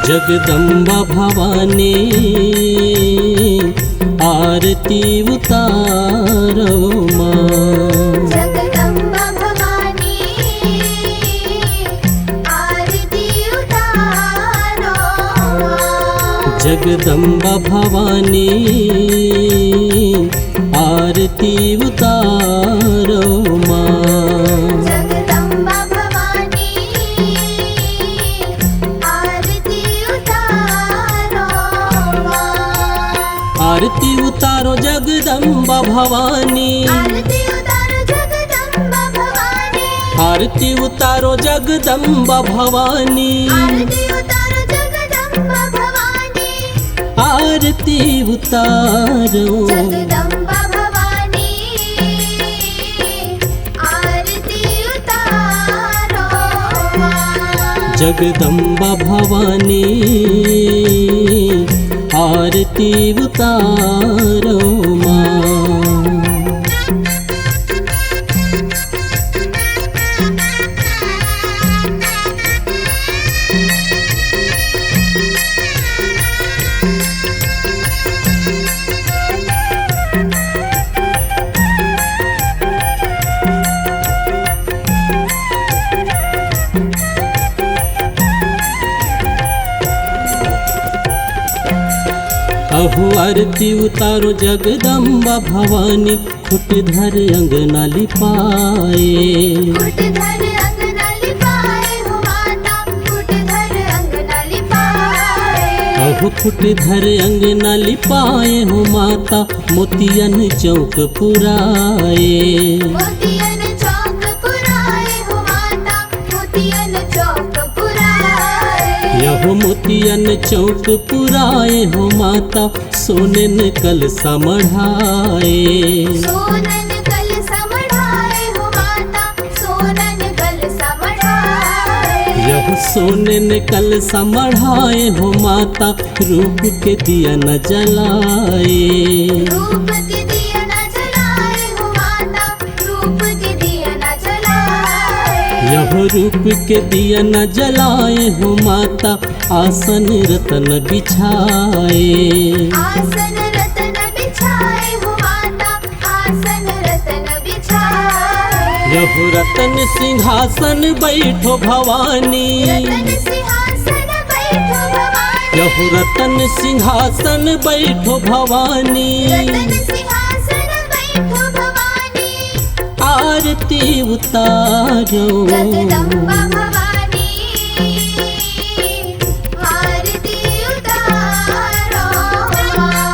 जगदम्बा भवानी आरती उतारो माँ। जगदम्बा भवानी आरती उतारो माँ। जगदम्बा भवानी आरती उतारो माँ। जगदम्बा भवानी आरती उतारो माँ। आरती उतारो जगदम्बा भवानी। आरती उतारो जगदम्बा भवानी। आरती उतारो जगदम्बा भवानी। आरती उतारो जगदम्बा भवानी। आरती उतारो जगदम्बा भवानी आरती उतारो माँ। जगदम्बा भवानी आरती उतारो माँ। अहो आरती उतारो जगदम्बा भवानी, खुट धर अंगना लिपाए। खुट धर अंगना लिपाए हो माता, खुट धर अंगना लिपाए। अहो खुट धर अंगना लिपाए हो माता, मोतियन चौक पुराए। मोतियन चौक पुराए हो माता, मोतियन चौक पुराए। यहो मोतियन चौक पुराए हो माता, सोनन कलसा मढ़ाए। सोनन कलसा मढ़ाए हो माता, सोनन कलसा मढ़ाए। यह सोनन कलसा मढ़ाए हो माता, रूप के दिया न जलाए। रूप के दिया न जलाए हो माता, रूप के दिया न जलाए। यह रूप के दिया न जलाए हो माता, आसन रतन बिछाए। आसन रतन बिछाए हो माता, आसन रतन बिछाए। यह रतन सिंहासन बैठो भवानी। रतन सिंहासन बैठो भवानी। यह रतन सिंहासन बैठो भवानी। रतन सिंहासन बैठो भवानी। आरती उतारो जगदम्बा भवानी आरती उतारो माँ।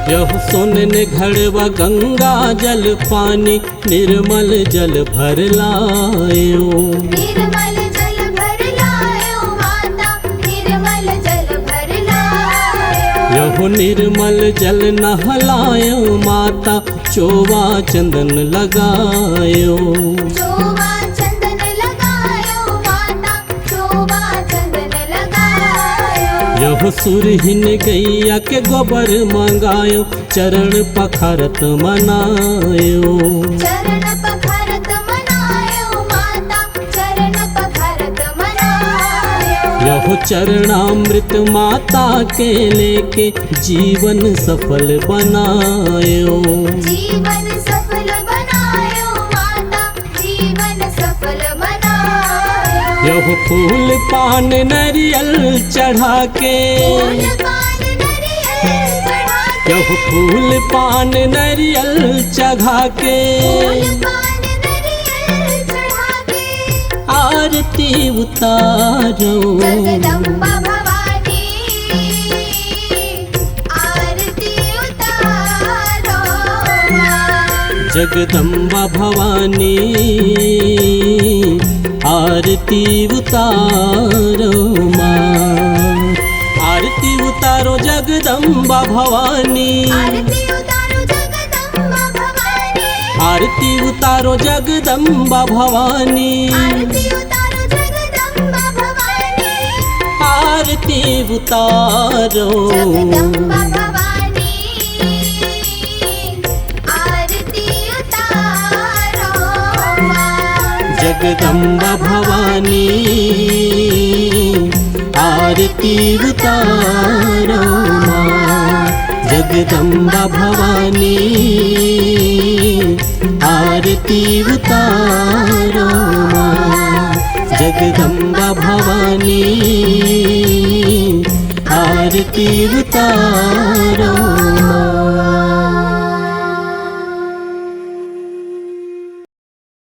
यह सोनन घड़वा गंगा जल पानी, निर्मल जल भर लायो। निर्मल जल भर लायो माता, निर्मल जल भर लायो। यह निर्मल जल नहलायो माता, चोवा चंदन लगायो। चोवा चंदन लगायो माता, चोवा चंदन लगायो। यह सुरहिन गैया के गोबर मंगायो, चरण पखारत मनायो। चरण पखारत मनायो माता, चरण पखारत मनायो। यह चरणामृत माता के लेके, जीवन सफल बनायो। जीवन सफल बनायो माता, जीवन सफल बनायो। यह फूल पान नरियल चढ़ा के। फूल पान नरियल चढ़ा के। यह फूल पान नरियल चढ़ा के। फूल पान नरियल चढ़ा के। आरती उतारो जगदम्बा भवानी आरती उतारो माँ। जगदम्बा भवानी आरती उतारो माँ। आरती उतारो जगदम्बा भवानी। आरती उतारो जगदम्बा आरती उतारो जगदम्बा भवानी, आरती उतारो जगदम्बा भवानी, आरती उतारो जगदम्बा भवानी, आरती उतारो माँ। जगदम्बा भवानी, आरती उतारो माँ। जगदम्बा भवानी, आरती उतारो माँ। जगदम्बा भवानी, आरती उतारो माँ।